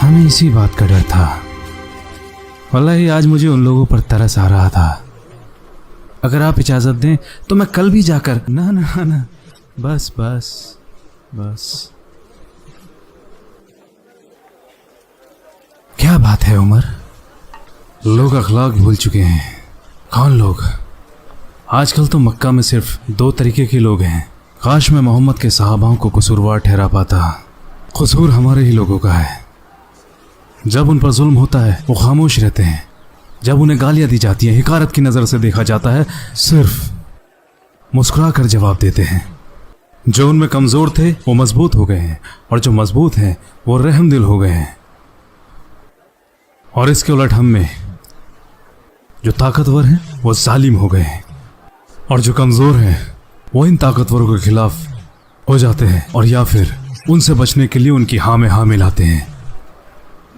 हमें इसी बात का डर था। वल्लाही आज मुझे उन लोगों पर तरस आ रहा था। अगर आप इजाजत दें तो मैं कल भी जाकर। ना ना ना, बस बस बस। क्या बात है उमर, लोग अखलाक भूल चुके हैं। कौन लोग? आजकल तो मक्का में सिर्फ 2 तरीके के लोग हैं। काश मैं मोहम्मद के सहाबाओं को कसूरवार ठहरा पाता। कसूर हमारे ही लोगों का है। जब उन पर जुल्म होता है वो खामोश रहते हैं। जब उन्हें गालियां दी जाती हैं, हिकारत की नज़र से देखा जाता है, सिर्फ मुस्कुरा कर जवाब देते हैं। जो उनमें कमज़ोर थे वो मजबूत हो गए हैं, और जो मजबूत हैं वो रहमदिल हो गए हैं। और इसके उलट हम में जो ताकतवर हैं वो जालिम हो गए हैं, और जो कमज़ोर हैं वो इन ताकतवरों के खिलाफ हो जाते हैं, और या फिर उनसे बचने के लिए उनकी हाँ में हाँ मिलाते हैं।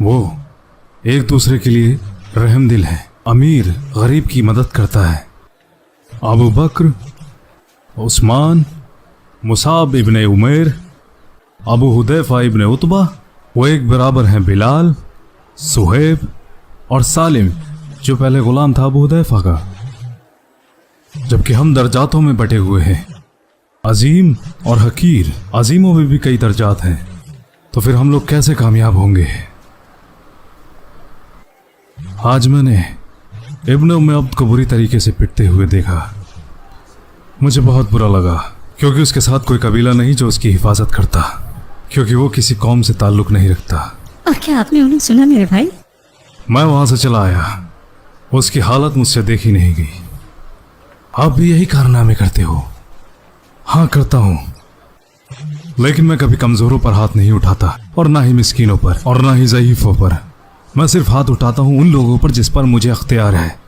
वो एक दूसरे के लिए रहमदिल है, अमीर गरीब की मदद करता है। अबू बकर, उस्मान, मुसाब इब्ने उमैर, अबू हुदैफा इब्ने उतबा, वो एक बराबर हैं बिलाल, सुहेब और सालिम, जो पहले गुलाम था अबू हुदैफा का। जबकि हम दर्जातों में बटे हुए हैं, अजीम और हकीर। अजीमों में भी कई दर्जात हैं, तो फिर हम लोग कैसे कामयाब होंगे? आज मैंने इब्ने उम्मे अब्द को बुरी तरीके से पिटते हुए देखा। मुझे बहुत बुरा लगा, क्योंकि उसके साथ कोई कबीला नहीं जो उसकी हिफाजत करता, क्योंकि वो किसी कौम से ताल्लुक नहीं रखता। और क्या आपने उन्हें सुना मेरे भाई? मैं वहां से चला आया, उसकी हालत मुझसे देखी नहीं गई। आप भी यही कारनामे करते हो? हाँ करता हूं, लेकिन मैं कभी कमजोरों पर हाथ नहीं उठाता, और ना ही मिस्कीनों पर, और ना ही ज़ईफों पर। मैं सिर्फ हाथ उठाता हूं उन लोगों पर जिस पर मुझे अख्तियार है।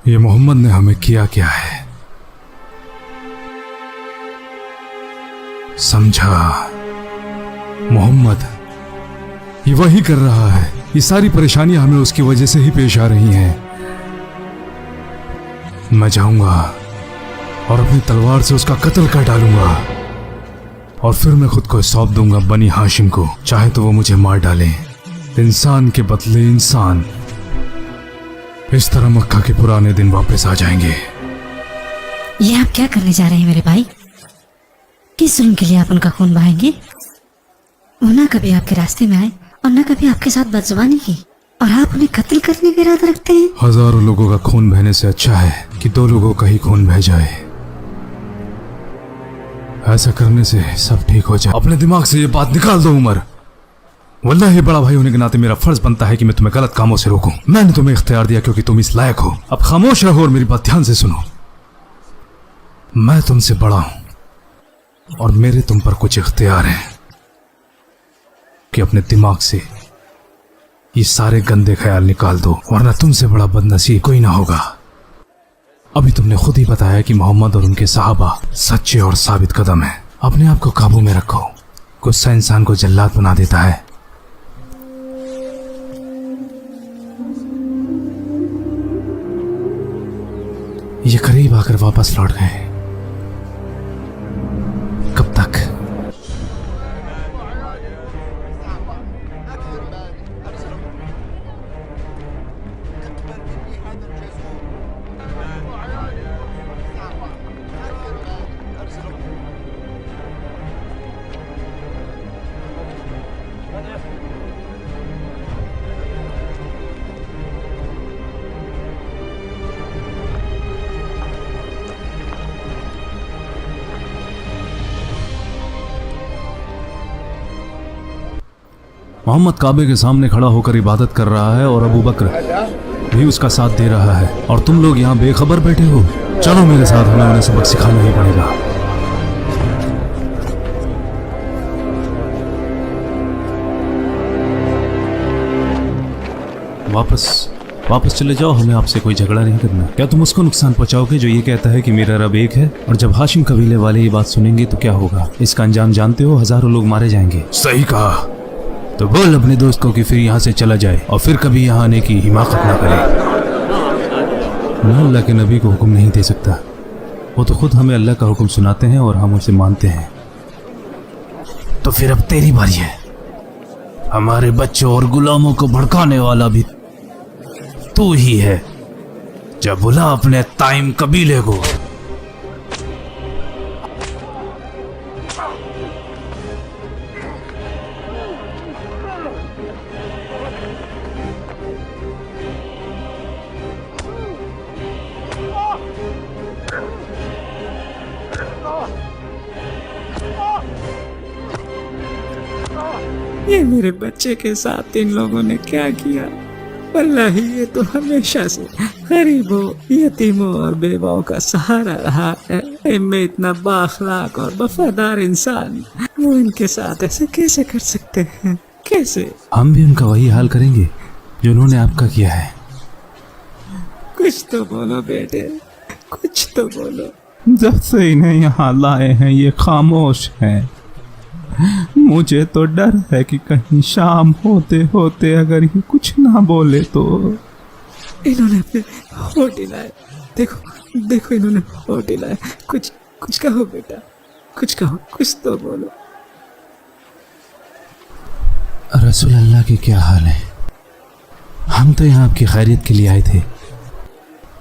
ये मोहम्मद ने हमें किया क्या है, समझा? मोहम्मद ये वही कर रहा है। ये सारी परेशानियां हमें उसकी वजह से ही पेश आ रही हैं। मैं जाऊंगा और अपनी तलवार से उसका कत्ल कर डालूंगा, और फिर मैं खुद को सौंप दूंगा बनी हाशिम को, चाहे तो वो मुझे मार डाले। इंसान के बदले इंसान। इस तरह मक्का के पुराने दिन वापस आ जाएंगे। ये आप क्या करने जा रहे हैं मेरे भाई? किस जुल्म के लिए आप उनका खून बहाएंगे? वो ना कभी आपके रास्ते में आए और ना कभी आपके साथ बदजुबानी की, और आप उन्हें कत्ल करने का इरादा रखते हैं। हजारों लोगों का खून बहने से अच्छा है कि 2 लोगों का ही खून बह जाए। ऐसा करने से सब ठीक हो जाए। अपने दिमाग से ये बात निकाल दो उमर। वल्लाही बड़ा भाई होने के नाते मेरा फर्ज बनता है कि मैं तुम्हें गलत कामों से रोकूं। मैंने तुम्हें इख्तियार दिया क्योंकि तुम इस लायक हो। अब खामोश रहो और मेरी बात ध्यान से सुनो। मैं तुमसे बड़ा हूं और मेरे तुम पर कुछ इख्तियार हैं कि अपने दिमाग से ये सारे गंदे ख्याल निकाल दो, वरना तुमसे बड़ा बदनसीब कोई ना होगा। अभी तुमने खुद ही बताया कि मोहम्मद और उनके सहाबा सच्चे और साबित कदम हैं। अपने आप को काबू में रखो। गुस्सा इंसान को जल्लाद बना देता है। ये करीब आकर वापस लौट गए। कब तक? मोहम्मद काबे के सामने खड़ा होकर इबादत कर रहा है और अबू बकर भी उसका साथ दे रहा है, और तुम लोग यहाँ बेखबर बैठे हो। चलो मेरे साथ, हमें उन्हें सबक सिखाना ही पड़ेगा। वापस चले जाओ, हमें आपसे कोई झगड़ा नहीं करना। क्या तुम उसको नुकसान पहुंचाओगे जो ये कहता है कि मेरा रब एक है? और जब हाशिम कबीले वाले ये बात सुनेंगे तो क्या होगा? इसका अंजाम जानते हो, हजारों लोग मारे जाएंगे। सही कहा। तो बोल अपने दोस्त को कि फिर यहाँ से चला जाए और फिर कभी यहाँ आने की हिमाकत ना करे। मैं अल्लाह के नबी को हुक्म नहीं दे सकता, वो तो खुद हमें अल्लाह का हुक्म सुनाते हैं और हम उसे मानते हैं। तो फिर अब तेरी बारी है। हमारे बच्चों और गुलामों को भड़काने वाला भी तू ही है। जब बुला अपने ताइम कबीले को। ये मेरे बच्चे के साथ इन लोगों ने क्या किया? वल्लाही ये तो हमेशा से गरीबों, यतीमों और बेवाओं का सहारा रहा है। इनमें इतना बाखलाक और वफादार इंसान, वो इनके साथ ऐसे कैसे कर सकते हैं? कैसे? हम भी उनका वही हाल करेंगे जो उन्होंने आपका किया है। कुछ तो बोलो बेटे, कुछ तो बोलो। जब से इन्हें यहाँ लाए हैं ये खामोश हैं। मुझे तो डर है कि कहीं शाम होते होते अगर ये कुछ ना बोले तो। इन्होंने अपने होठ हिलाए, देखो देखो इन्होंने होठ हिलाए। कुछ कुछ कहो बेटा, कुछ कहो, कुछ तो बोलो। रसूल अल्लाह के क्या हाल है? हम तो यहाँ आपकी खैरियत के लिए आए थे,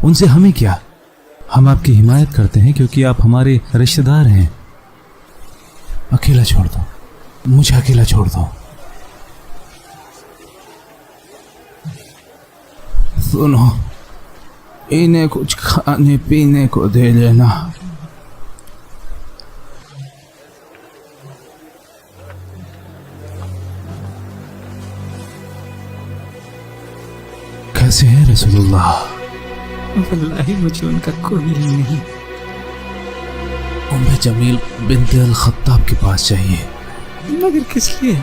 उनसे हमें क्या? हम आपकी हिमायत करते हैं क्योंकि आप हमारे रिश्तेदार हैं। अकेला छोड़ दो, मुझे अकेला छोड़ दो। सुनो, इन्हें कुछ खाने पीने को दे लेना। कैसे है रसूलुल्लाह? वल्लाही मुझे उनका कोई नहीं। उम्मे जमील बिन्त अल खत्ताब के पास चाहिए। मगर किस लिए?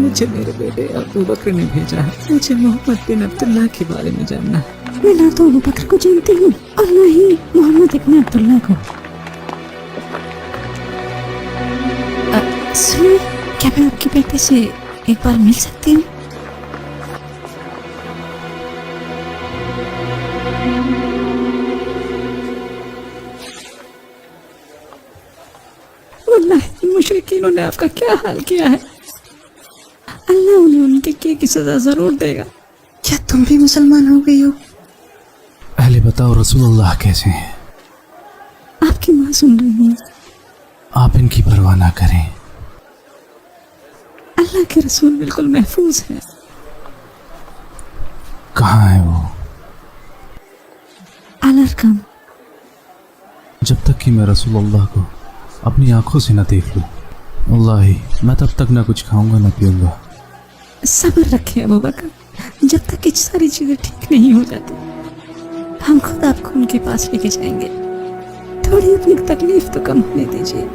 मुझे मेरे बेटे अबू बकर ने भेजा है। मुझे मोहम्मद बिन अब्दुल्लाह के बारे में जानना है। मैं ना तो अबू बकर को जानती हूँ और ना ही मोहम्मद इब्न अब्दुल्लाह को। सुनिए, क्या मैं आपके बेटे से एक बार मिल सकती हूँ? मुशरिकीनों ने आपका क्या हाल किया है? अल्लाह उन्हें उनके किए की सजा जरूर देगा। क्या तुम भी मुसलमान हो गई हो? पहले बताओ रसूलुल्लाह कैसे हैं? आपकी माँ सुन रही है। आप इनकी परवाह ना करें। अल्लाह के रसूल बिल्कुल महफूज है। कहाँ है वो? अलरकम। जब तक कि मैं रसूलुल्लाह को अपनी आंखों से न देख लूं, वल्लाही मैं तब तक ना कुछ खाऊंगा ना पीऊंगा। सब्र रखें अबू बकर, जब तक ये सारी चीजें ठीक नहीं हो जाती हम खुद आपको उनके पास लेके जाएंगे। थोड़ी अपनी तकलीफ तो कम होने दीजिए।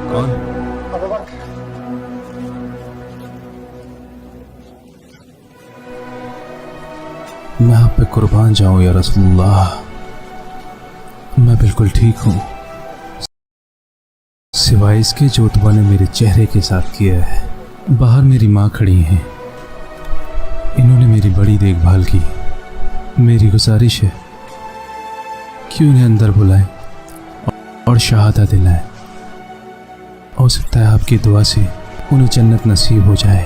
कौन? मैं आप पे कुर्बान जाऊं या रसूलुल्लाह, मैं बिल्कुल ठीक हूं, सिवाय इसके जो तुबा ने मेरे चेहरे के साथ किया है। बाहर मेरी माँ खड़ी हैं, इन्होंने मेरी बड़ी देखभाल की। मेरी गुजारिश है कि उन्हें अंदर बुलाएं और शहादत दिलाएं। हो सकता है आपकी दुआ से उन्हें जन्नत नसीब हो जाए।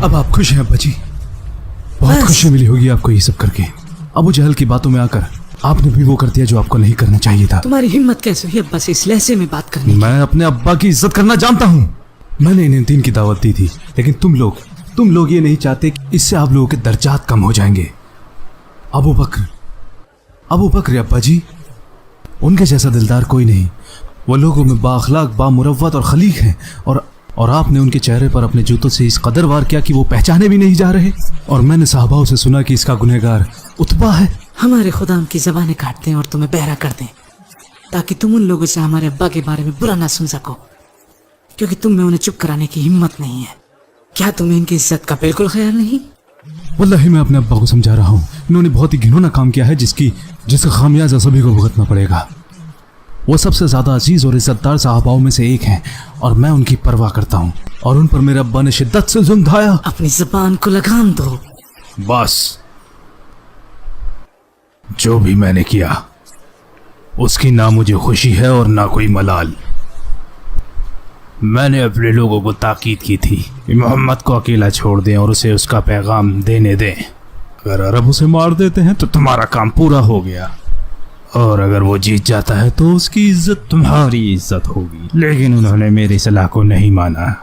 अब आप खुश हैं अब्बा जी? बहुत बस। खुशी मिली होगी आपको ये सब करके। अबू जहल की बातों में आकर आपने भी वो कर दिया जो आपको नहीं करना चाहिए था। तुम्हारी हिम्मत कैसे हुई अब्बा से इस लहजे में बात करने की? मैं अपने अब्बा की इज्जत करना जानता हूँ। मैंने इन्हें दीन की दावत दी थी, लेकिन तुम लोग ये नहीं चाहते कि इससे आप लोगों के दर्जात कम हो जाएंगे। अबू बकर अब्बा जी, उनके जैसा दिलदार कोई नहीं। वो लोगों में बाअखलाक, बामुरव्वत और खलीक हैं, और आपने उनके चेहरे पर अपने जूतों से इस कदर वार किया कि वो पहचाने भी नहीं जा रहे। और मैंने साहबाओं से सुना कि इसका गुनहगार उतबा है। हमारे खुदा उनकी जबानें काट दें और तुम्हें बहरा कर दें, ताकि तुम उन लोगों से हमारे अब्बा के बारे में बुरा ना सुन सको, क्योंकि तुम में उन्हें चुप कराने की हिम्मत नहीं है। क्या तुम्हें इनकी इज्जत का बिल्कुल ख्याल नहीं? वल्लाही मैं अपने अब्बा को समझा रहा हूँ। इन्होंने बहुत ही घिनौना काम किया है जिसका खामियाजा सभी को भुगतना पड़ेगा। वो सबसे ज्यादा अजीज और इज्जतदार साहबाओं में से एक हैं, और मैं उनकी परवाह करता हूँ। और उन पर मेरे अब्बा ने शिद्दत से जुल्म ढाया। अपनी जबान को लगाम दो। बस, जो भी मैंने किया उसकी ना मुझे खुशी है और ना कोई मलाल। मैंने अपने लोगों को ताकीद की थी कि मोहम्मद को अकेला छोड़ दें और उसे उसका पैगाम देने दें। अगर अरब उसे मार देते हैं तो तुम्हारा काम पूरा हो गया, और अगर वो जीत जाता है तो उसकी इज्जत तुम्हारी इज्जत होगी। लेकिन उन्होंने मेरी सलाह को नहीं माना,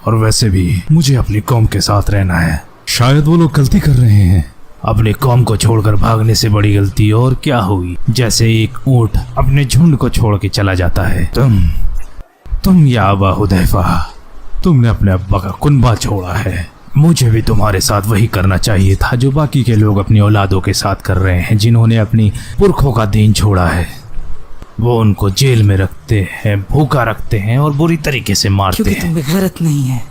और वैसे भी मुझे अपनी कौम के साथ रहना है। शायद वो लोग गलती कर रहे हैं। अपनी कौम को छोड़कर भागने से बड़ी गलती और क्या होगी। जैसे एक ऊंट अपने झुंड को छोड़ के चला जाता है। तुम या अबा हुदैफा, तुमने अपने अब्बा का कुनबा छोड़ा है। मुझे भी तुम्हारे साथ वही करना चाहिए था जो बाकी के लोग अपनी औलादों के साथ कर रहे हैं, जिन्होंने अपनी पुरखों का दीन छोड़ा है। वो उनको जेल में रखते हैं, भूखा रखते हैं और बुरी तरीके से मारते क्योंकि हैं। तुम्हें गैरत नहीं है।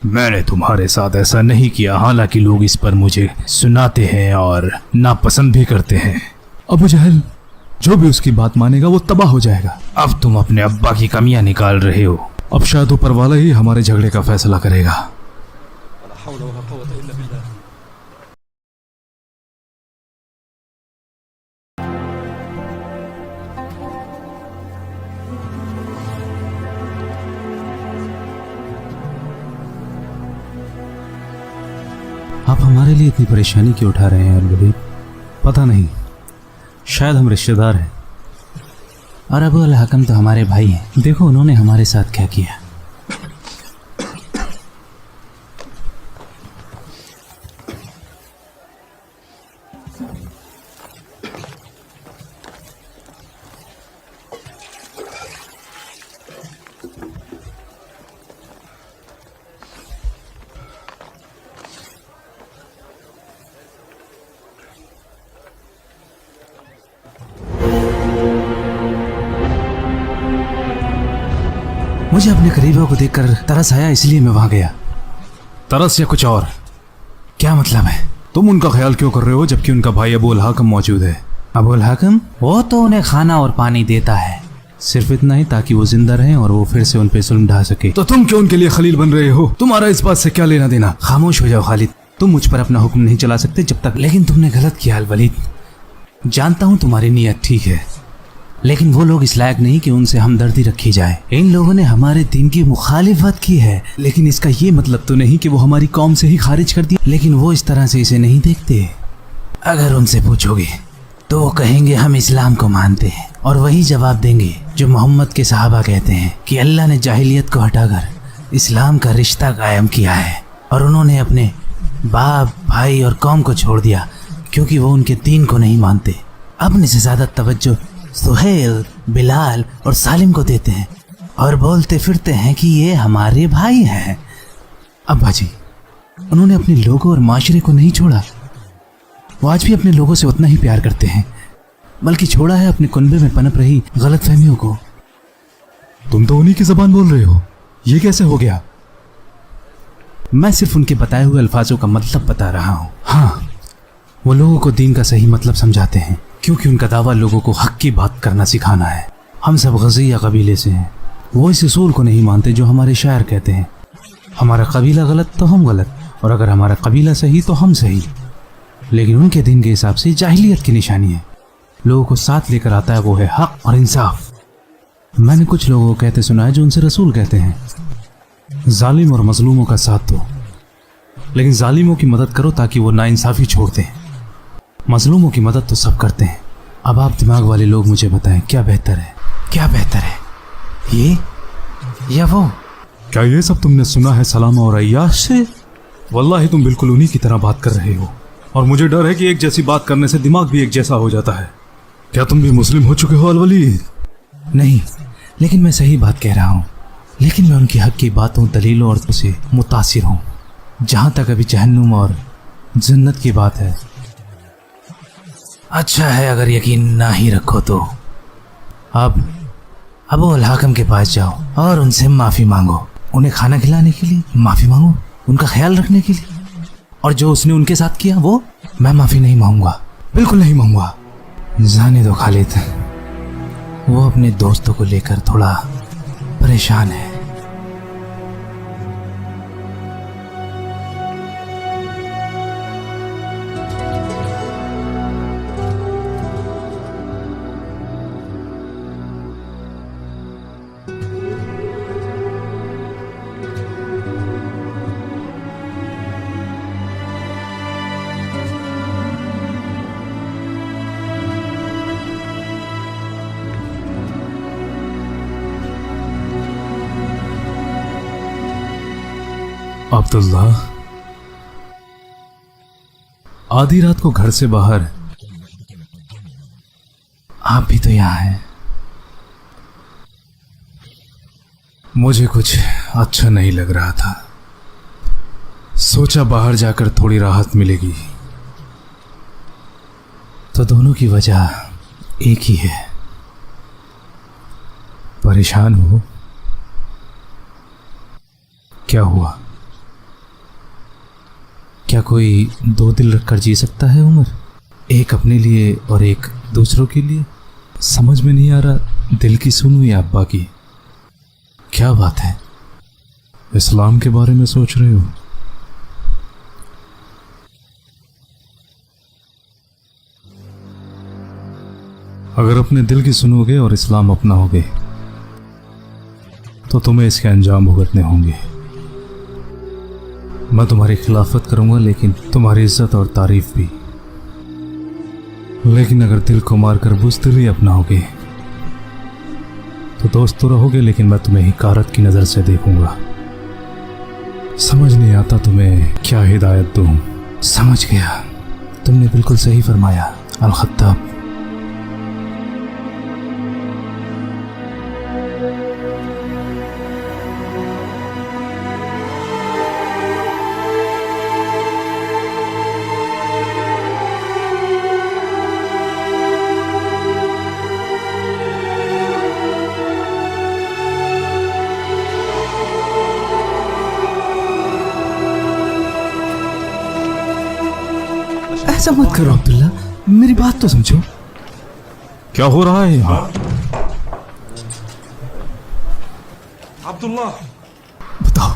मैंने तुम्हारे साथ ऐसा नहीं किया, हालांकि लोग इस पर मुझे सुनाते हैं और नापसंद भी करते हैं। अबू जहल जो भी उसकी बात मानेगा वो तबाह हो जाएगा। अब तुम अपने अब्बा की कमियां निकाल रहे हो। अब शायद ऊपर वाला ही हमारे झगड़े का फैसला करेगा। आप हमारे लिए इतनी परेशानी क्यों उठा रहे हैं अल-वलीद? पता नहीं, शायद हम रिश्तेदार हैं। और अबू अल-हकम तो हमारे भाई हैं। देखो उन्होंने हमारे साथ क्या किया। मुझे अपने करीबों को देखकर तरस आया, इसलिए मैं वहां गया। तरस या कुछ और? क्या मतलब है? तुम उनका ख्याल क्यों कर रहे हो जबकि उनका भाई अबू अल-हकम मौजूद है? अबू अल-हकम? वो तो उन्हें खाना और पानी देता है, सिर्फ इतना ही, ताकि वो जिंदा रहें और वो फिर से उन पे जुल्म ढा सके। तो तुम क्यों उनके लिए खलील बन रहे हो? तुम्हारा इस बात से क्या लेना देना? खामोश हो जाओ खालिद, तुम मुझ पर अपना हुक्म नहीं चला सकते जब तक। लेकिन तुमने गलत किया अल-वलीद। जानता हूँ तुम्हारी नीयत ठीक है, लेकिन वो लोग इस लायक नहीं कि उनसे हमदर्दी रखी जाए। इन लोगों ने हमारे दीन की मुखालिफत की है, लेकिन इसका ये मतलब तो नहीं कि वो हमारी कौम से ही खारिज कर दिया। लेकिन वो इस तरह से इसे नहीं देखते। अगर उनसे पूछोगे तो वो कहेंगे हम इस्लाम को मानते हैं, और वही जवाब देंगे जो मोहम्मद के सहाबा कहते हैं कि अल्लाह ने जाहिलियत को हटाकर इस्लाम का रिश्ता कायम किया है, और उन्होंने अपने बाप, भाई और कौम को छोड़ दिया क्योंकि वो उनके दीन को नहीं मानते। अपने से ज्यादा तवज्जो सुहेल, बिलाल और सालिम को देते हैं और बोलते फिरते हैं कि ये हमारे भाई हैं। अब्बा जी, उन्होंने अपने लोगों और माशरे को नहीं छोड़ा, वो आज भी अपने लोगों से उतना ही प्यार करते हैं, बल्कि छोड़ा है अपने कुनबे में पनप रही गलतफहमियों को। तुम तो उन्हीं की जबान बोल रहे हो, ये कैसे हो गया? मैं सिर्फ उनके बताए हुए अल्फाजों का मतलब बता रहा हूँ। हाँ, वो लोगों को दीन का सही मतलब समझाते हैं, क्योंकि उनका दावा लोगों को हक की बात करना सिखाना है। हम सब गज़िया कबीले से हैं। वो इस उसूल को नहीं मानते जो हमारे शायर कहते हैं, हमारा कबीला गलत तो हम गलत, और अगर हमारा कबीला सही तो हम सही। लेकिन उनके दिन के हिसाब से जाहिलियत की निशानी है, लोगों को साथ लेकर आता है वो है हक और इंसाफ। मैंने कुछ लोगों को कहते सुना है जो उनसे रसूल कहते हैं, जालिम और मजलूमों का साथ दो, लेकिन जालिमों की मदद करो ताकि वो नाइंसाफी छोड़ दें। मजलूमों की मदद तो सब करते हैं। अब आप दिमाग वाले लोग मुझे बताएं, क्या बेहतर है? क्या बेहतर है, ये या वो? क्या ये सब तुमने सुना है सलामा और अय्याश से? वल्लाही तुम बिल्कुल उन्हीं की तरह बात कर रहे हो, और मुझे डर है कि एक जैसी बात करने से दिमाग भी एक जैसा हो जाता है। क्या तुम भी मुस्लिम हो चुके हो अलवली? नहीं, लेकिन मैं सही बात कह रहा हूँ। लेकिन मैं उनकी हक की बातों, दलीलों और से मुतासिर हूँ। जहाँ तक अभी जहन्नुम और जन्नत की बात है, अच्छा है अगर यकीन ना ही रखो तो अब वो अल-हाकम के पास जाओ और उनसे माफ़ी मांगो। उन्हें खाना खिलाने के लिए माफ़ी मांगो, उनका ख्याल रखने के लिए, और जो उसने उनके साथ किया वो मैं माफ़ी नहीं मांगूंगा, बिल्कुल नहीं मांगूंगा। जाने दो खालिद, वो अपने दोस्तों को लेकर थोड़ा परेशान है। अब्दुल्ला, आधी रात को घर से बाहर, आप भी तो यहाँ हैं। मुझे कुछ अच्छा नहीं लग रहा था। सोचा बाहर जाकर थोड़ी राहत मिलेगी। तो दोनों की वजह एक ही है, परेशान हो? क्या हुआ? क्या कोई दो दिल रखकर जी सकता है उमर? एक अपने लिए और एक दूसरों के लिए? समझ में नहीं आ रहा, दिल की सुनो या अब्बा की? क्या बात है? इस्लाम के बारे में सोच रहे हो? अगर अपने दिल की सुनोगे और इस्लाम अपनाओगे तो तुम्हें इसके अंजाम भुगतने होंगे। मैं तुम्हारी खिलाफत करूंगा, लेकिन तुम्हारी इज्जत और तारीफ भी। लेकिन अगर दिल को मारकर बुज़दिली अपनाओगे तो दोस्त तो रहोगे, लेकिन मैं तुम्हें हिकारत की नज़र से देखूंगा। समझ नहीं आता तुम्हें क्या हिदायत दूं। समझ गया, तुमने बिल्कुल सही फरमाया अल-खत्ताब। ऐसा मत करो अब्दुल्ला, मेरी बात तो समझो। क्या हो रहा है यहाँ? अब्दुल्ला, बताओ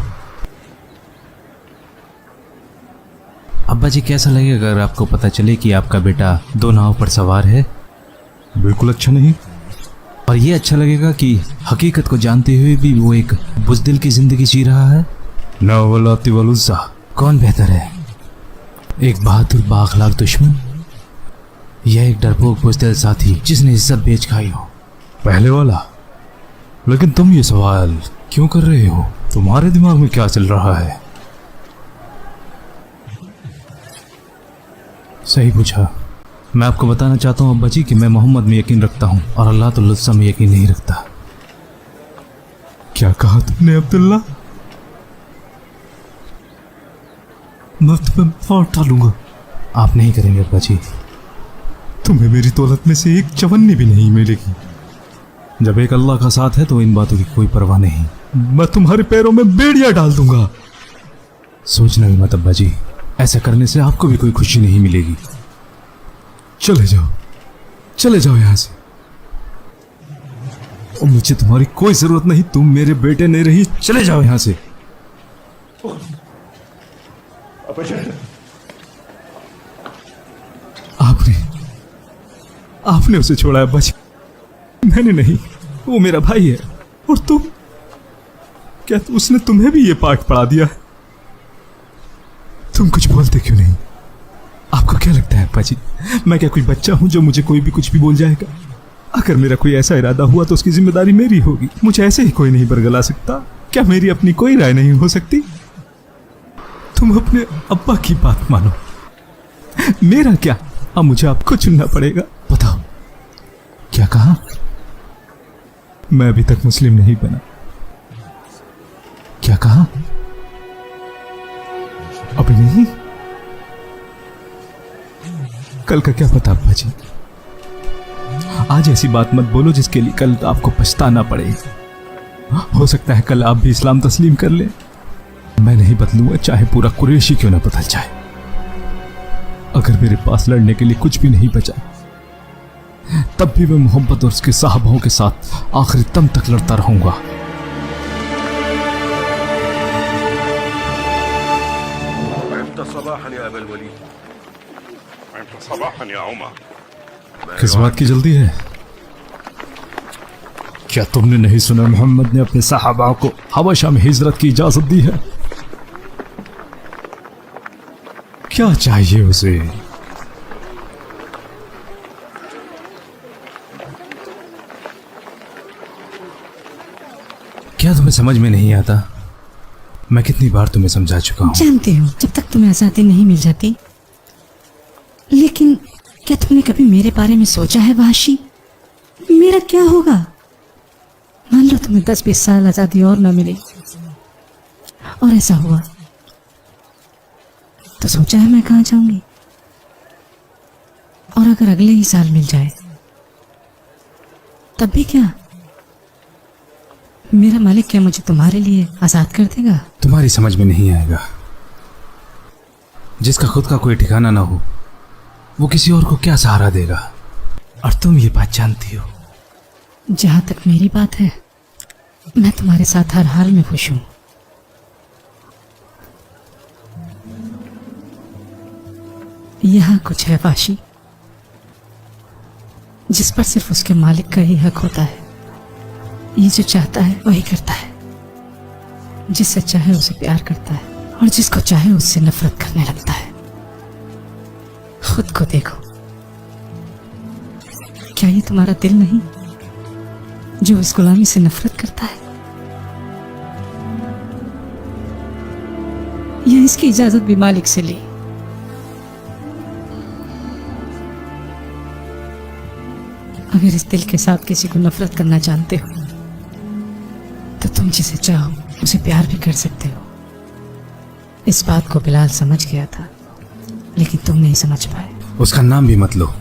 अब्बा जी, कैसा लगेगा अगर आपको पता चले कि आपका बेटा दो नाव पर सवार है? बिल्कुल अच्छा नहीं। और ये अच्छा लगेगा कि हकीकत को जानते हुए भी वो एक बुज़दिल की जिंदगी जी रहा है। ना वलाती वलुज़्ज़ा। कौन बेहतर है, एक बहादुर बाअखलाक दुश्मन या एक डरपोक बुज़दिल साथी जिसने इज्जत बेच खाई हो? पहले वाला। लेकिन तुम ये सवाल क्यों कर रहे हो? तुम्हारे दिमाग में क्या चल रहा है? सही पूछा। मैं आपको बताना चाहता हूँ अब्बा जी कि मैं मोहम्मद में यकीन रखता हूँ और अल्लाह तो लुत्सा में यकीन नहीं रखता। क्या कहा तुमने अब्दुल्ला? मैं तुम्हें मार डालूंगा। आप नहीं करेंगे अब्बा जी। तुम्हें मेरी दौलत में से एक चवन्नी भी नहीं मिलेगी। जब एक अल्लाह का साथ है तो इन बातों की कोई परवाह नहीं। मैं तुम्हारे पैरों में बेड़ियां डाल दूंगा। सोचना भी मत अब्बा जी, ऐसा करने से आपको भी कोई खुशी नहीं मिलेगी। चले जाओ यहां से। और मुझे तुम्हारी कोई जरूरत नहीं, तुम मेरे बेटे नहीं रही। चले जाओ यहां से। आपने उसे छोड़ा अब्बा जी, मैंने नहीं। वो मेरा भाई है। और तुम क्या उसने तुम्हें भी ये पाठ पढ़ा दिया? तुम कुछ बोलते क्यों नहीं? आपको क्या लगता है अब्बा जी, मैं क्या कोई बच्चा हूं जो मुझे कोई भी कुछ भी बोल जाएगा? अगर मेरा कोई ऐसा इरादा हुआ तो उसकी जिम्मेदारी मेरी होगी। मुझे ऐसे ही कोई नहीं बरगला सकता। क्या मेरी अपनी कोई राय नहीं हो सकती? तुम अपने अब्बा की बात मानो, मेरा क्या? अब मुझे आपको चुनना पड़ेगा। बताओ क्या कहा? मैं अभी तक मुस्लिम नहीं बना। क्या कहा? अभी नहीं, कल का क्या पता अब्बा जी। आज ऐसी बात मत बोलो जिसके लिए कल आपको पछताना पड़े। हो सकता है कल आप भी इस्लाम तस्लीम कर लें। मैं नहीं बदलूंगा, चाहे पूरा कुरैशी क्यों ना बदल जाए। अगर मेरे पास लड़ने के लिए कुछ भी नहीं बचा, तब भी मैं मोहब्बत और उसके साहबाओं के साथ आखिरी दम तक लड़ता रहूंगा। किस बात की जल्दी है? क्या तुमने नहीं सुना मोहम्मद ने अपने साहबा को हबशा में हिजरत की इजाजत दी है? क्या चाहिए उसे? क्या तुम्हें समझ में नहीं आता? मैं कितनी बार तुम्हें समझा चुका हूं। जानती हूँ जब तक तुम्हें आज़ादी नहीं मिल जाती, लेकिन क्या तुमने कभी मेरे बारे में सोचा है वाशी? मेरा क्या होगा? मान लो तुम्हें 10-20 साल आज़ादी और ना मिली और ऐसा हुआ तो सोचा है मैं कहाँ जाऊंगी? और अगर अगले ही साल मिल जाए तब भी क्या? मेरा मालिक क्या मुझे तुम्हारे लिए आजाद कर देगा? तुम्हारी समझ में नहीं आएगा। जिसका खुद का कोई ठिकाना ना हो वो किसी और को क्या सहारा देगा? और तुम ये बात जानती हो। जहां तक मेरी बात है, मैं तुम्हारे साथ हर हाल में खुश हूं। यहां कुछ है वाशी जिस पर सिर्फ उसके मालिक का ही हक होता है। ये जो चाहता है वही करता है, जिससे चाहे उसे प्यार करता है और जिसको चाहे उससे नफरत करने लगता है। खुद को देखो, क्या ये तुम्हारा दिल नहीं जो इस गुलामी से नफरत करता है? या इसकी इजाजत भी मालिक से ली? अगर इस दिल के साथ किसी को नफरत करना जानते हो तो तुम जिसे चाहो उसे प्यार भी कर सकते हो। इस बात को बिलाल समझ गया था, लेकिन तुम नहीं समझ पाए। उसका नाम भी मत लो।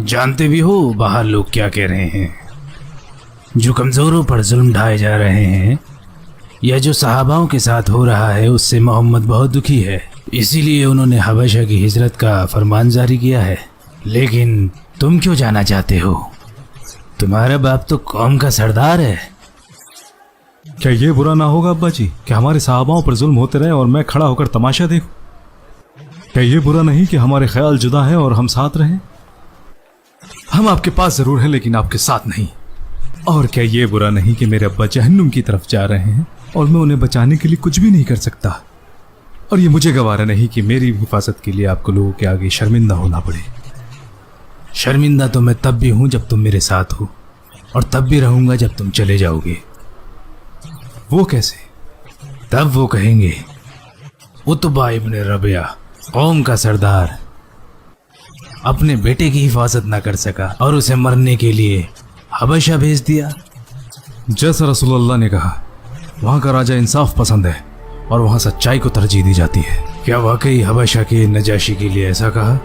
जानते भी हो बाहर लोग क्या कह रहे हैं? जो कमजोरों पर जुल्म ढाए जा रहे हैं या जो सहाबाओं के साथ हो रहा है उससे मोहम्मद बहुत दुखी है, इसीलिए उन्होंने हबशा की हिजरत का फरमान जारी किया है। लेकिन तुम क्यों जाना चाहते हो? तुम्हारा बाप तो कौम का सरदार है। क्या ये बुरा ना होगा अब्बा जी कि हमारे सहाबाओं पर जुल्म होते रहे और मैं खड़ा होकर तमाशा देखूं? क्या ये बुरा नहीं कि हमारे ख्याल जुदा है और हम साथ रहें? हम आपके पास जरूर हैं लेकिन आपके साथ नहीं। और क्या ये बुरा नहीं कि मेरे अब्बा जहन्नुम की तरफ जा रहे हैं और मैं उन्हें बचाने के लिए कुछ भी नहीं कर सकता? और ये मुझे गवारा नहीं कि मेरी हिफाजत के लिए आपको लोगों के आगे शर्मिंदा होना पड़े। शर्मिंदा तो मैं तब भी हूं जब तुम मेरे साथ हो, और तब भी रहूंगा जब तुम चले जाओगे। वो कैसे? तब वो कहेंगे उतबा इब्ने रबिया, कौम का सरदार, अपने बेटे की हिफाजत ना कर सका और उसे मरने के लिए हबशा भेज दिया। जैसा रसूलुल्लाह ने कहा, वहां का राजा इंसाफ पसंद है और वहां सच्चाई को तरजीह दी जाती है। क्या वाकई हबशा के नजाशी के लिए ऐसा कहा?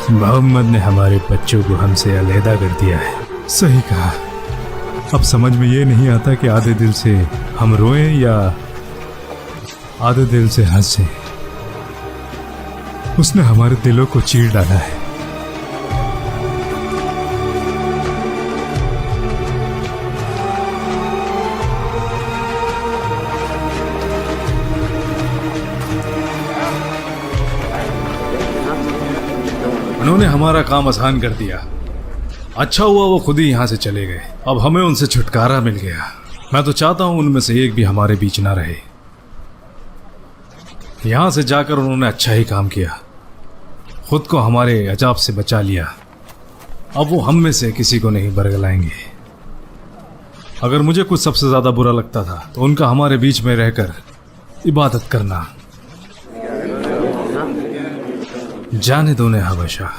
मोहम्मद ने हमारे बच्चों को हमसे अलहदा कर दिया है। सही कहा। अब समझ में ये नहीं आता कि आधे दिल से हम रोएं या आधे दिल से हंसें। उसने हमारे दिलों को चीर डाला है। उन्होंने हमारा काम आसान कर दिया। अच्छा हुआ वो खुद ही यहाँ से चले गए। अब हमें उनसे छुटकारा मिल गया। मैं तो चाहता हूं उनमें से एक भी हमारे बीच ना रहे। यहाँ से जाकर उन्होंने अच्छा ही काम किया, खुद को हमारे अजाब से बचा लिया। अब वो हम में से किसी को नहीं बरगलाएंगे। अगर मुझे कुछ सबसे ज्यादा बुरा लगता था तो उनका हमारे बीच में रहकर इबादत करना। जाने दो उन्हें हबशा।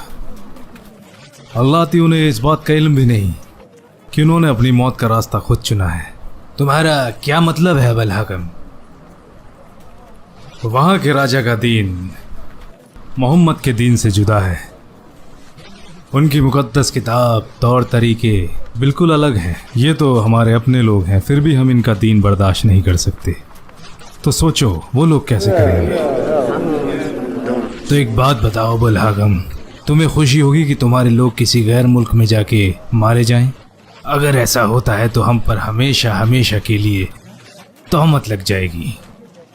अल्लाह ती उन्हें इस बात का इल्म भी नहीं कि उन्होंने अपनी मौत का रास्ता खुद चुना है। तुम्हारा क्या मतलब है अबुल हकम? वहां के राजा का दीन मोहम्मद के दीन से जुदा है। उनकी मुकद्दस किताब, तौर तरीके बिल्कुल अलग हैं। ये तो हमारे अपने लोग हैं, फिर भी हम इनका दीन बर्दाश्त नहीं कर सकते। तो सोचो वो लोग कैसे करेंगे। तो एक बात बताओ अबुल हकम, तुम्हें खुशी होगी कि तुम्हारे लोग किसी गैर मुल्क में जाके मारे जाएं? अगर ऐसा होता है तो हम पर हमेशा हमेशा के लिए तहमत लग जाएगी।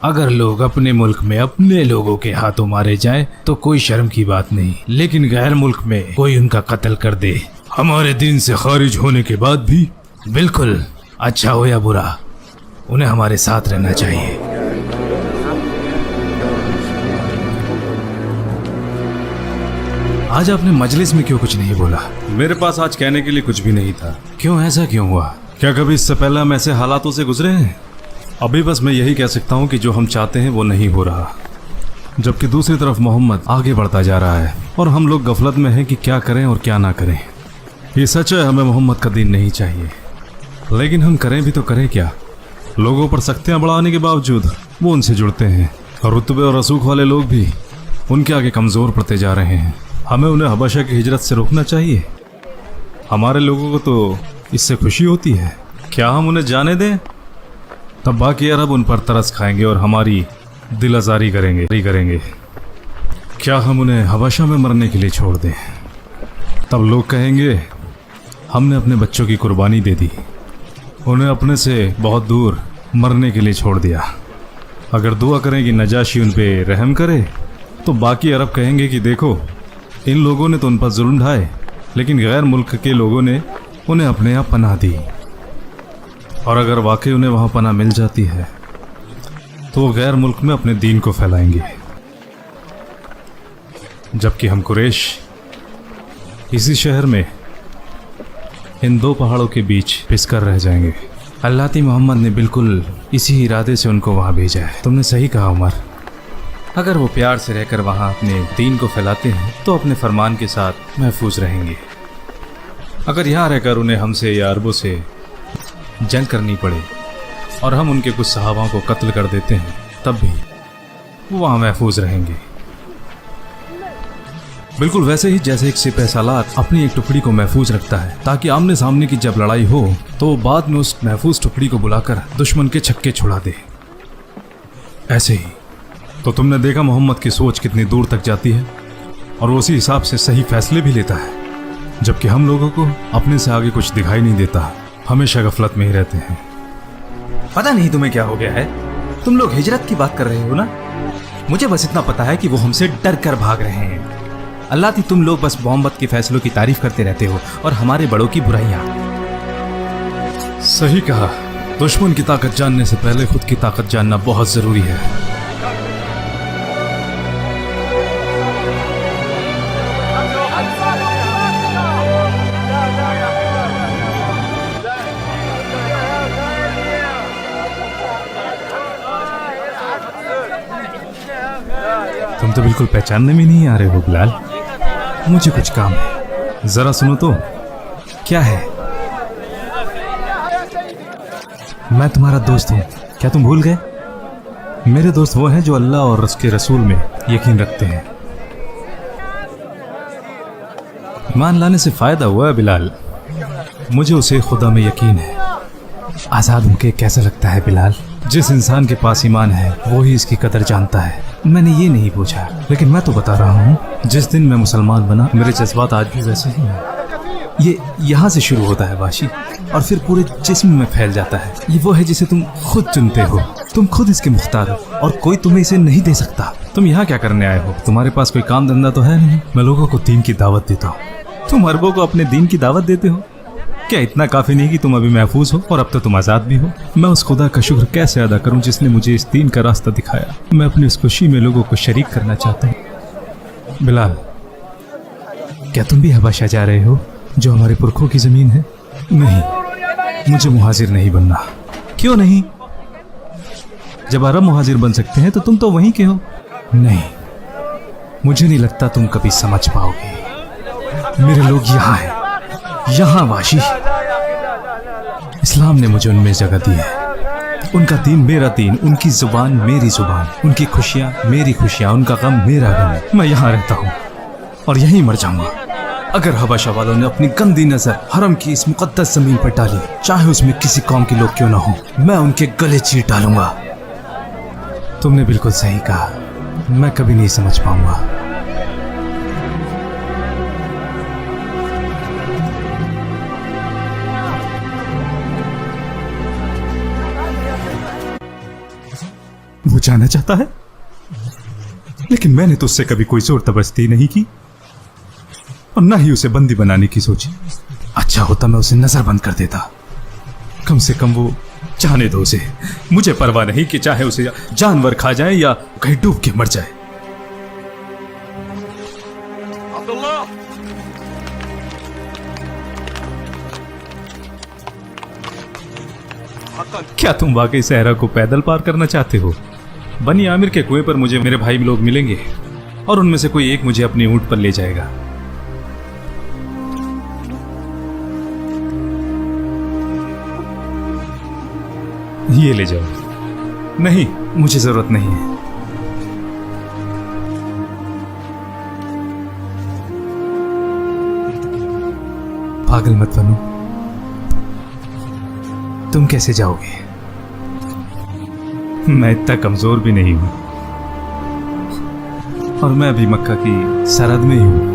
अगर लोग अपने मुल्क में अपने लोगों के हाथों मारे जाएं तो कोई शर्म की बात नहीं, लेकिन गैर मुल्क में कोई उनका कत्ल कर दे हमारे दीन से खारिज होने के बाद भी, बिल्कुल अच्छा हो या बुरा, उन्हें हमारे साथ रहना चाहिए। आज आपने मजलिस में क्यों कुछ नहीं बोला? मेरे पास आज कहने के लिए कुछ भी नहीं था। क्यों, ऐसा क्यों हुआ? क्या कभी इससे पहले हम ऐसे हालातों से गुजरे हैं? अभी बस मैं यही कह सकता हूँ कि जो हम चाहते हैं वो नहीं हो रहा, जबकि दूसरी तरफ मोहम्मद आगे बढ़ता जा रहा है और हम लोग गफलत में हैं कि क्या करें और क्या ना करें। ये सच है, हमें मोहम्मद का दीन नहीं चाहिए, लेकिन हम करें भी तो करें क्या? लोगों पर सख्तियाँ बढ़ाने के बावजूद वो उनसे जुड़ते हैं और रुतबे और रसूख वाले लोग भी उनके आगे कमज़ोर पड़ते जा रहे हैं। हमें उन्हें हबशा की हिजरत से रोकना चाहिए। हमारे लोगों को तो इससे खुशी होती है। क्या हम उन्हें जाने दें? तब बाकी अरब उन पर तरस खाएंगे और हमारी दिल आज़ारी करेंगे। क्या हम उन्हें हबशा में मरने के लिए छोड़ दें? तब लोग कहेंगे हमने अपने बच्चों की कुर्बानी दे दी, उन्हें अपने से बहुत दूर मरने के लिए छोड़ दिया। अगर दुआ करें कि नजाशी उन पे रहम करे तो बाकी अरब कहेंगे कि देखो, इन लोगों ने तो उन पर जुल्म ढाए, लेकिन गैर मुल्क के लोगों ने उन्हें अपने यहाँ पनाह दी। और अगर वाकई उन्हें वहाँ पनाह मिल जाती है तो वो गैर मुल्क में अपने दीन को फैलाएंगे, जबकि हम कुरैश इसी शहर में इन दो पहाड़ों के बीच पिसकर रह जाएंगे। अल्लाह ती मोहम्मद ने बिल्कुल इसी इरादे से उनको वहाँ भेजा है। तुमने सही कहा उमर। अगर वो प्यार से रहकर वहाँ अपने दीन को फैलाते हैं तो अपने फरमान के साथ महफूज रहेंगे। अगर यहाँ रहकर उन्हें हमसे या अरबों से जंग करनी पड़े और हम उनके कुछ सहाबा को कत्ल कर देते हैं, तब भी वो वहाँ महफूज रहेंगे। बिल्कुल वैसे ही जैसे एक सिपह सालार अपनी एक टुकड़ी को महफूज रखता है ताकि आमने सामने की जब लड़ाई हो तो बाद में उस महफूज टुकड़ी को बुलाकर दुश्मन के छक्के छुड़ा दे, ऐसे ही तो तुमने देखा मोहम्मद की सोच कितनी दूर तक जाती है और वो उसी हिसाब से सही फैसले भी लेता है, जबकि हम लोगों को अपने से आगे कुछ दिखाई नहीं देता, हमेशा गफलत में ही रहते हैं। पता नहीं तुम्हें क्या हो गया है, तुम लोग हिजरत की बात कर रहे हो ना। मुझे बस इतना पता है कि वो हमसे डर कर भाग रहे हैं। अल्लाह थी तुम लोग बस मोहम्मद के फैसलों की तारीफ करते रहते हो और हमारे बड़ों की बुराइयां। सही कहा, दुश्मन की ताकत जानने से पहले खुद की ताकत जानना बहुत जरूरी है। तुम तो बिल्कुल पहचानने में नहीं आ रहे हो बिलाल। मुझे कुछ काम है, जरा सुनो तो। क्या है? मैं तुम्हारा दोस्त हूँ, क्या तुम भूल गए? मेरे दोस्त वो हैं जो अल्लाह और उसके रसूल में यकीन रखते हैं। ईमान लाने से फायदा हुआ है बिलाल, मुझे उसे खुदा में यकीन है। आज़ाद होके कैसा लगता है बिलाल? जिस इंसान के पास ईमान है वो ही इसकी कदर जानता है। मैंने ये नहीं पूछा, लेकिन मैं तो बता रहा हूँ, जिस दिन मैं मुसलमान बना मेरे जज्बात आज भी वैसे ही हैं। ये यहाँ से शुरू होता है वाशी और फिर पूरे जिस्म में फैल जाता है। ये वो है जिसे तुम खुद चुनते हो, तुम खुद इसके मुख्तार हो और कोई तुम्हें इसे नहीं दे सकता। तुम यहाँ क्या करने आए हो? तुम्हारे पास कोई काम धंधा तो है नहीं? मैं लोगों को दीन की दावत देता हूँ। तुम अरबों को अपने दीन की दावत देते हो? क्या इतना काफी नहीं कि तुम अभी महफूज हो और अब तो तुम आजाद भी हो? मैं उस खुदा का शुक्र कैसे अदा करूं जिसने मुझे इस दीन का रास्ता दिखाया। मैं अपनी उस खुशी में लोगों को शरीक करना चाहता हूं। बिलाल, क्या तुम भी हबशा जा रहे हो जो हमारे पुरखों की जमीन है? नहीं, मुझे मुहाजिर नहीं बनना। क्यों नहीं? जब अरब मुहाजिर बन सकते हैं तो तुम तो वहीं के हो। नहीं, मुझे नहीं लगता तुम कभी समझ पाओगे। मेरे लोग यहाँ हैं, यहाँ वाशी। इस्लाम ने मुझे उनमें जगह दी है। उनका दीन मेरा दीन, उनकी जुबान मेरी जुबान, उनकी खुशियाँ मेरी खुशियाँ, उनका गम मेरा गम। मैं यहाँ रहता हूँ और यहीं मर जाऊंगा। अगर हबशा वालों ने अपनी गंदी नजर हरम की इस मुकद्दस जमीन पर डाली, चाहे उसमें किसी कौम के लोग क्यों ना हो, मैं उनके गले चीर डालूंगा। तुमने बिल्कुल सही कहा, मैं कभी नहीं समझ पाऊंगा। वो जाना चाहता है, लेकिन मैंने तो उससे कभी कोई जोर जबरदस्ती नहीं की और ना ही उसे बंदी बनाने की सोची। अच्छा होता मैं उसे नजर बंद कर देता। कम से कम वो जाने दो उसे। मुझे परवाह नहीं कि चाहे उसे जानवर खा जाए या कहीं डूब के मर जाए। अब्दुल्लाह, क्या तुम वाकई सहरा को पैदल पार करना चाहते हो? बनी आमिर के कुएं पर मुझे मेरे भाई लोग मिलेंगे और उनमें से कोई एक मुझे अपनी ऊंट पर ले जाएगा। ये ले जाओ। नहीं, मुझे जरूरत नहीं है। पागल मत बनो। तुम कैसे जाओगे? मैं इतना कमजोर भी नहीं हूं और मैं अभी मक्का की सरहद में ही हूं।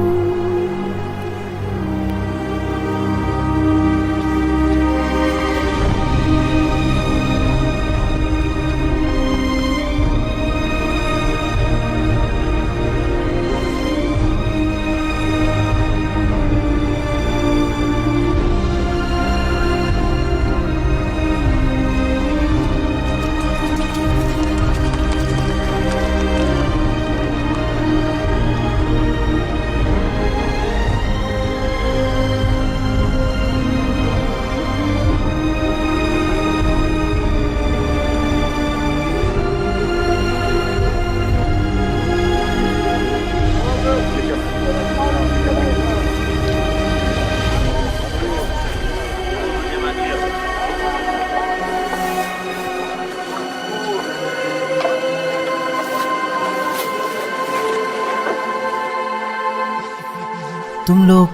तुम लोग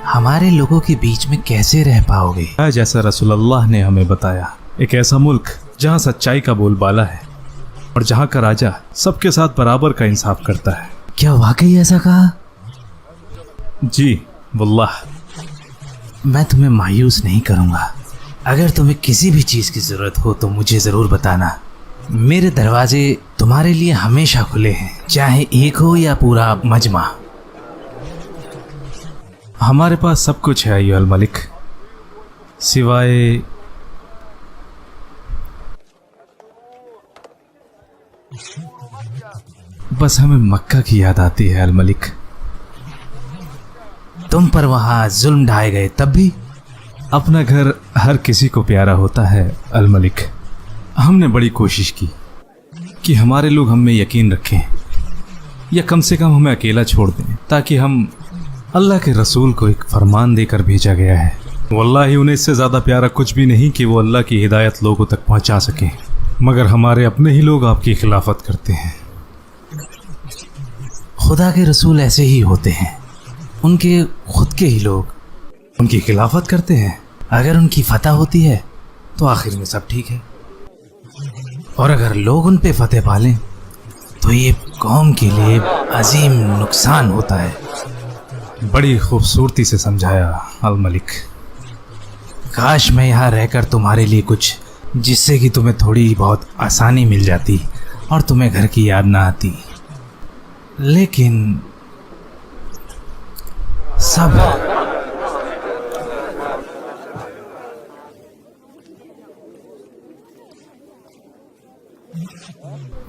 हमारे लोगों के बीच में कैसे रह पाओगे? जैसा रसूलुल्लाह ने हमें बताया, एक ऐसा मुल्क जहाँ सच्चाई का बोलबाला है और जहाँ का राजा सबके साथ बराबर का इंसाफ करता है। क्या वाकई ऐसा कहा? जी वल्लाह। मैं तुम्हें मायूस नहीं करूंगा। अगर तुम्हें किसी भी चीज की जरूरत हो तो मुझे जरूर बताना। मेरे दरवाजे तुम्हारे लिए हमेशा खुले हैं, चाहे एक हो या पूरा मजमा। हमारे पास सब कुछ है अय्युहल मलिक, सिवाय बस हमें मक्का की याद आती है अल मलिक। तुम पर वहां जुल्म ढाए गए तब भी? अपना घर हर किसी को प्यारा होता है अल मलिक। हमने बड़ी कोशिश की कि हमारे लोग हम में यकीन रखें, या कम से कम हमें अकेला छोड़ दें, ताकि हम अल्लाह के रसूल को एक फरमान देकर भेजा गया है। वल्लाही उन्हें इससे ज़्यादा प्यारा कुछ भी नहीं कि वो अल्लाह की हिदायत लोगों तक पहुंचा सकें, मगर हमारे अपने ही लोग आपकी खिलाफत करते हैं। खुदा के रसूल ऐसे ही होते हैं, उनके खुद के ही लोग उनकी खिलाफत करते हैं। अगर उनकी फतह होती है तो आखिर में सब ठीक है, और अगर लोग उन पे फतेह पालें तो ये कौम के लिए अजीम नुकसान होता है। बड़ी खूबसूरती से समझाया अल मलिक। काश मैं यहाँ रहकर तुम्हारे लिए कुछ, जिससे कि तुम्हें थोड़ी बहुत आसानी मिल जाती और तुम्हें घर की याद ना आती, लेकिन सब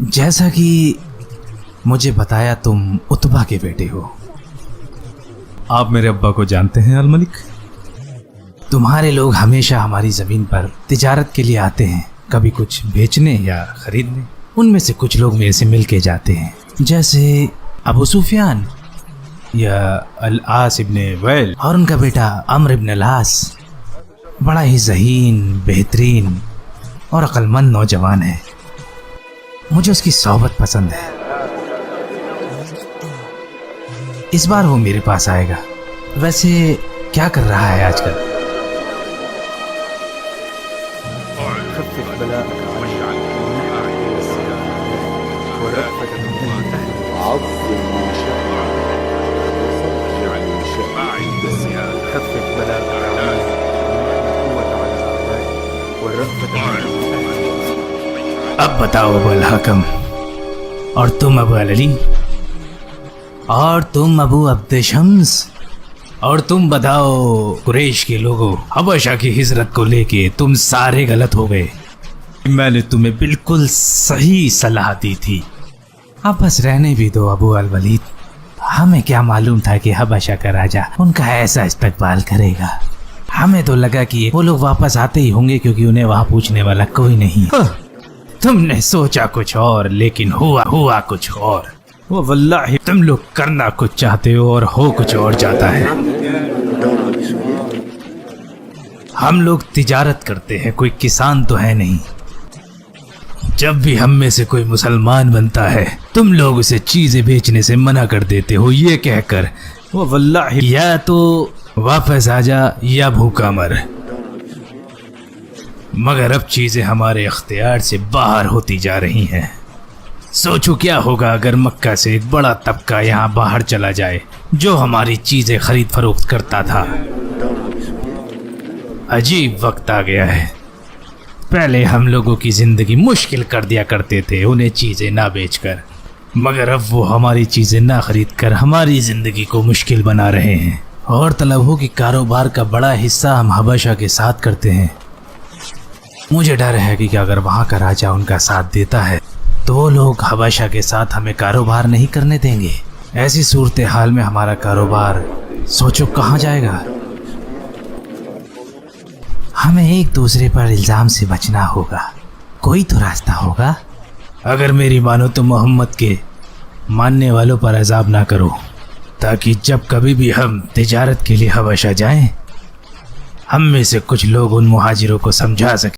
जैसा कि मुझे बताया तुम उतबा के बेटे हो। आप मेरे अब्बा को जानते हैं अल मलिक? तुम्हारे लोग हमेशा हमारी जमीन पर तिजारत के लिए आते हैं, कभी कुछ बेचने या खरीदने। उनमें से कुछ लोग मेरे से मिल के जाते हैं, जैसे अबू सुफियान या अल आस इब्ने वैल और उनका बेटा अम्र इब्न लास। बड़ा ही ज़हीन, बेहतरीन और अक्लमंद नौजवान है। मुझे उसकी सोहबत पसंद है। इस बार वो मेरे पास आएगा। वैसे क्या कर रहा है आजकल? अब बताओ अबू अल हकम, और तुम अबू अल अली, और तुम अबू अब्द शम्स, और तुम बताओ कुरैश के लोगों, हबशा की हिजरत को लेके तुम सारे गलत हो गए। मैंने तुम्हें बिल्कुल सही सलाह दी थी। अब बस रहने भी दो अबू अल वलीद। हमें क्या मालूम था कि हबशा का राजा उनका ऐसा इस्तकबाल करेगा। हमें तो लगा कि वो लोग वापस आते ही होंगे, क्योंकि उन्हें वहां पूछने वाला कोई नहीं। तुमने सोचा कुछ और, लेकिन हुआ कुछ और। वो वल्लाही तुम लोग करना कुछ चाहते हो और हो कुछ और जाता है। हम लोग तिजारत करते हैं, कोई किसान तो है नहीं। जब भी हम में से कोई मुसलमान बनता है, तुम लोग उसे चीजें बेचने से मना कर देते हो, ये कहकर वो वल्लाही या तो वापस आ जा या भूखा मर। मगर अब चीजें हमारे इख्तियार से बाहर होती जा रही हैं। सोचो क्या होगा अगर मक्का से एक बड़ा तबका यहाँ बाहर चला जाए, जो हमारी चीजें खरीद फरोख्त करता था। अजीब वक्त आ गया है। पहले हम लोगों की जिंदगी मुश्किल कर दिया करते थे उन्हें चीजें ना बेचकर, मगर अब वो हमारी चीजें ना खरीद कर हमारी जिंदगी को मुश्किल बना रहे हैं। और तलब हो कि कारोबार का बड़ा हिस्सा हम हबशा के साथ करते हैं। मुझे डर है कि अगर वहाँ का राजा उनका साथ देता है तो वो लोग हबशा के साथ हमें कारोबार नहीं करने देंगे। ऐसी सूरत हाल में हमारा कारोबार सोचो कहाँ जाएगा। हमें एक दूसरे पर इल्जाम से बचना होगा, कोई तो रास्ता होगा। अगर मेरी मानो तो मोहम्मद के मानने वालों पर अजाब ना करो, ताकि जब कभी भी हम तिजारत के लिए हबशा जाएं, हम में से कुछ लोग उन मुहाजिरों को समझा सकें